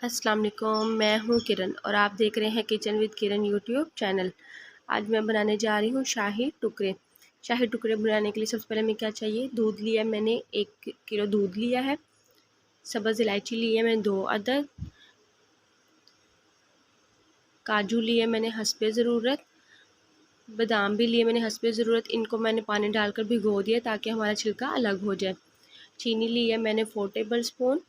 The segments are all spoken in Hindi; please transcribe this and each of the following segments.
अस्सलाम वालेकुम, मैं हूँ किरण और आप देख रहे हैं kitchen with Kiran YouTube channel. आज मैं बनाने जा रही हूँ शाही टुकड़े। शाही टुकड़े बनाने के लिए सबसे पहले हमें क्या चाहिए, दूध लिया मैंने 1 किलो दूध लिया है। सब्ज़ इलायची ली है मैंने 2 अदद। काजू लिए मैंने हस्बे ज़रूरत। बादाम भी लिए मैंने हस्बे ज़रूरत। इनको मैंने पानी डालकर भिगो दिया ताकि हमारा छिलका अलग हो जाए। चीनी ली है मैंने 4 टेबल स्पून।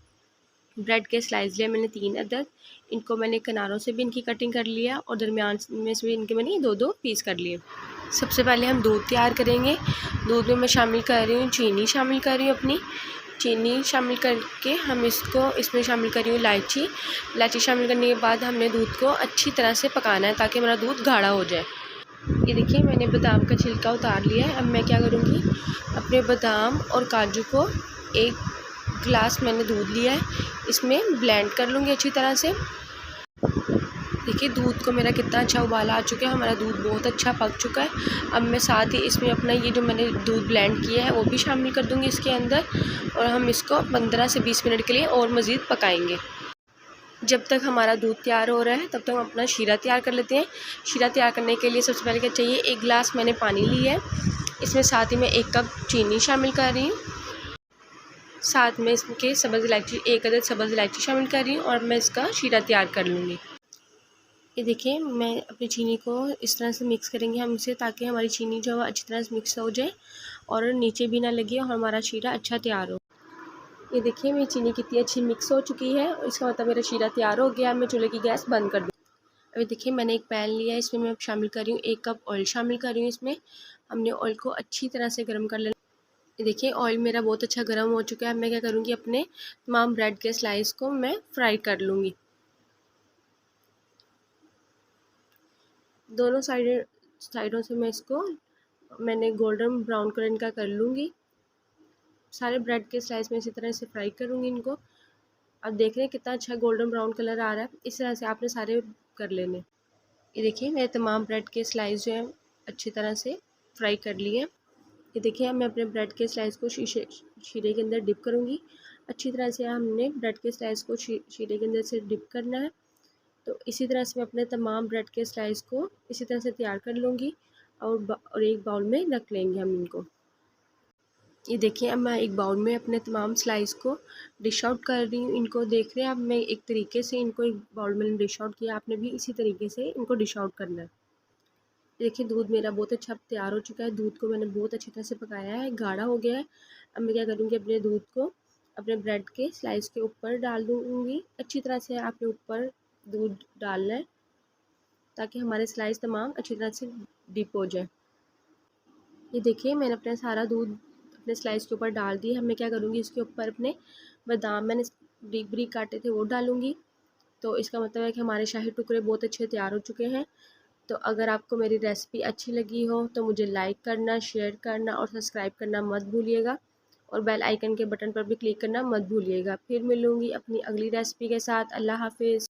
ब्रेड के स्लाइस लिए मैंने 3 अदद। इनको मैंने किनारों से भी इनकी कटिंग कर लिया और दरमियान में से भी इनके मैंने 2-2 पीस कर लिए। सबसे पहले हम दूध तैयार करेंगे। दूध में मैं शामिल कर रही हूँ चीनी, शामिल कर रही हूँ अपनी चीनी शामिल करके हम इसमें शामिल कर रही हूँ इलायची शामिल करने के बाद हमने दूध को अच्छी तरह से पकाना है ताकि हमारा दूध गाढ़ा हो जाए। ये देखिए मैंने बादाम का छिलका उतार लिया है। अब मैं क्या करूँगी, अपने बादाम और काजू को 1 गिलास मैंने दूध लिया है, इसमें ब्लेंड कर लूँगी अच्छी तरह से। देखिए दूध को मेरा कितना अच्छा उबाला आ चुका है, हमारा दूध बहुत अच्छा पक चुका है। अब मैं साथ ही इसमें अपना ये जो मैंने दूध ब्लेंड किया है वो भी शामिल कर दूँगी इसके अंदर और हम इसको 15 से 20 मिनट के लिए और मज़ीद पकाएंगे। जब तक हमारा दूध तैयार हो रहा है तब तक हम अपना शीरा तैयार कर लेते हैं। शीरा तैयार करने के लिए सबसे पहले क्या चाहिए, 1 गिलास मैंने पानी लिया है, इसमें साथ ही मैं 1 कप चीनी शामिल कर रही हूँ। साथ में इसके सब्ज़ इलायची 1 अदद सब्ज़ इलायची शामिल कर रही हूँ और मैं इसका शीरा तैयार कर लूँगी। ये देखिए मैं अपनी चीनी को इस तरह से मिक्स करेंगे हम इसे, ताकि हमारी चीनी जो है अच्छी तरह से मिक्स हो जाए और नीचे भी ना लगे और हमारा शीरा अच्छा तैयार हो। ये देखिए मेरी चीनी कितनी अच्छी मिक्स हो चुकी है, इसका मतलब मेरा शीरा तैयार हो गया। मैं चूल्हे की गैस बंद कर दूँ। अभी देखिए मैंने एक पैन लिया है, इसमें मैं शामिल कर रही हूँ 1 कप ऑयल शामिल कर रही हूँ। इसमें हमने ऑयल को अच्छी तरह से गर्म कर लेना। ये देखिए ऑयल मेरा बहुत अच्छा गर्म हो चुका है। मैं क्या करूँगी, अपने तमाम ब्रेड के स्लाइस को मैं फ्राई कर लूँगी। दोनों साइडों से मैंने गोल्डन ब्राउन कलर का कर लूँगी। सारे ब्रेड के स्लाइस में इसी तरह से फ्राई करूँगी इनको। अब देख रहे हैं कितना अच्छा गोल्डन ब्राउन कलर आ रहा है, इस तरह से आपने सारे कर लेने। ये देखिए मेरे तमाम ब्रेड के स्लाइस जो हैं अच्छी तरह से फ्राई कर लिए हैं। ये देखिए अब मैं अपने ब्रेड के स्लाइस को शीरे के अंदर डिप करूँगी। अच्छी तरह से हमने ब्रेड के स्लाइस को शीरे के अंदर से डिप करना है। तो इसी तरह से मैं अपने तमाम ब्रेड के स्लाइस को इसी तरह से तैयार कर लूँगी और एक बाउल में रख लेंगे हम इनको। ये देखिए अब मैं एक बाउल में अपने तमाम स्लाइस को डिश आउट कर रही हूँ। इनको देख रहे हैं, अब मैं एक तरीके से इनको एक बाउल में डिश आउट किया, आपने भी इसी तरीके से इनको डिश आउट करना है। देखिए दूध मेरा बहुत अच्छा तैयार हो चुका है। दूध को मैंने बहुत अच्छी तरह से पकाया है, गाढ़ा हो गया है। अब मैं क्या करूँगी, अपने दूध को अपने ब्रेड के स्लाइस के ऊपर डाल दूँगी। अच्छी तरह से आपने ऊपर दूध डालना है ताकि हमारे स्लाइस तमाम अच्छी तरह से डिप हो जाए। ये देखिए मैंने अपना सारा दूध अपने स्लाइस के ऊपर डाल दिया। मैं क्या करूँगी, इसके ऊपर अपने बादाम मैंने बारीक बारीक काटे थे वो डालूँगी। तो इसका मतलब है कि हमारे शाही टुकड़े बहुत अच्छे तैयार हो चुके हैं। तो अगर आपको मेरी रेसिपी अच्छी लगी हो तो मुझे लाइक करना, शेयर करना और सब्सक्राइब करना मत भूलिएगा और बेल आइकन के बटन पर भी क्लिक करना मत भूलिएगा। फिर मिलूँगी अपनी अगली रेसिपी के साथ। अल्लाह हाफ़िज़।